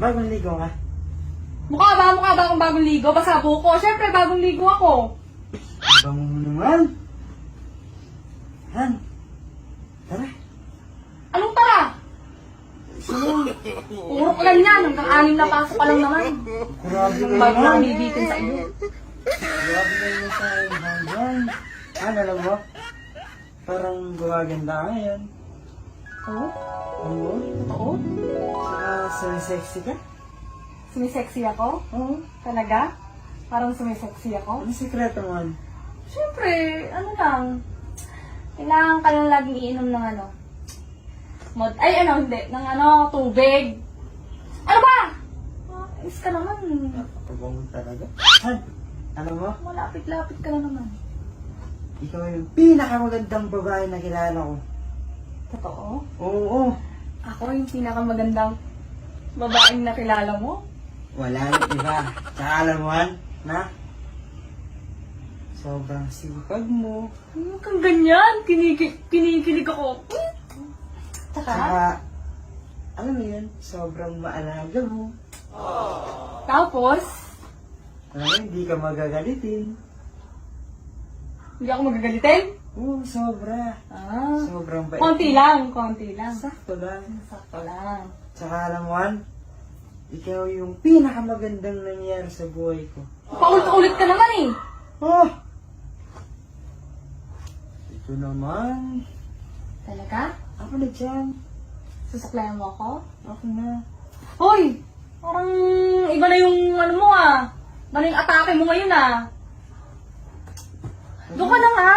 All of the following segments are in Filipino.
Bagong ligo ka? Mukha ba akong bagong ligo? Basa buko. Siyempre, bagong ligo ako. Bango mo naman. Han, tara. Anong tara? Sino? Puro ka lang yan. Hanggang 6 na pasok ka lang naman. Grabe Yung ka bago na naman. bibitin sa iyo. Grabe ka naman sa akin, Han. Han, alam mo? Parang gumaganda ka ngayon. Oo? Oo. Totoo? Saka sexy ka? Sumisexy ako? Oo. Talaga? Parang sumisexy ako? Ano sikreto mo, Han? Siyempre, ano lang. Kailangan ka lang laging iinom ng ano. Hindi. Ng tubig. Ano ba? Is ka naman. Napakabango talaga. Han, alam mo? Malapit-lapit ka na naman. Ikaw yung pinakamagandang babae na kilala ko. Totoo? Oo. Ako yung pinakamagandang babaeng nakilala mo? Wala nang iba. Tsaka alam mo, Han, na sobrang sipag mo. Ano kang ganyan? Kinikilig ako. Tsaka, Tsaka, alam mo yun, sobrang maalaga mo. tapos, Alam mo, hindi ka magagalitin. hindi ako magagalitin? Oo, sobra. Sobrang bait. Konti lang. Sakto lang. Sakto lang. Tsaka alam mo, Han, ikaw yung pinakamagandang nangyari sa buhay ko. Paulit-ulit ka naman eh. Oh! Ito naman. Talaga? Ako na dyan. Susuklayan mo ako? Ako na. Hoy! Parang iba na yung ano mo ah. Iba na yung atake mo ngayon ah. Doon ka na nga.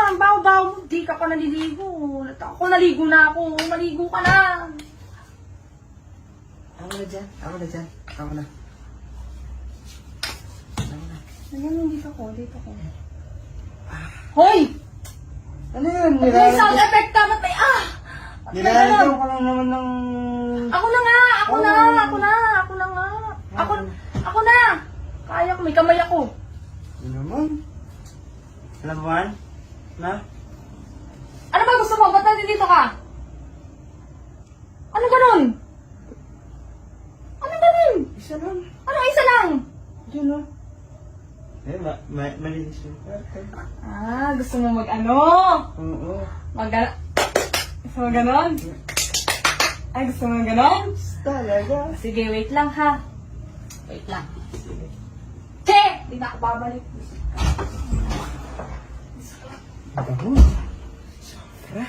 Ang baho-baho mo. Di ka pa naliligo. Ako naligo na ako. Maligo ka na. Ako na dyan. Ako na dyan. Ako na. Ako na. Ayan, dito ko. Hoy! Ano yun? May sound effect ka. Ba't may Nilalagyan ko lang naman ng... Ako na nga! Ako na nga! Ako na! Kaya ko. May kamay ako. Ano naman? Alam mo, Han? Na? Ano ba gusto mo? Ba't nandito ka? Ano ganun? Isa lang. Ano isa lang? Yun o. Eh, malinis yung Gusto mo mag-ano? Oo. Gusto mo ganon? Ay, gusto mo ganon? Talaga. Sige, wait lang ha. Wait lang. Che! Di na ako babalik. Ito mo. Sobra.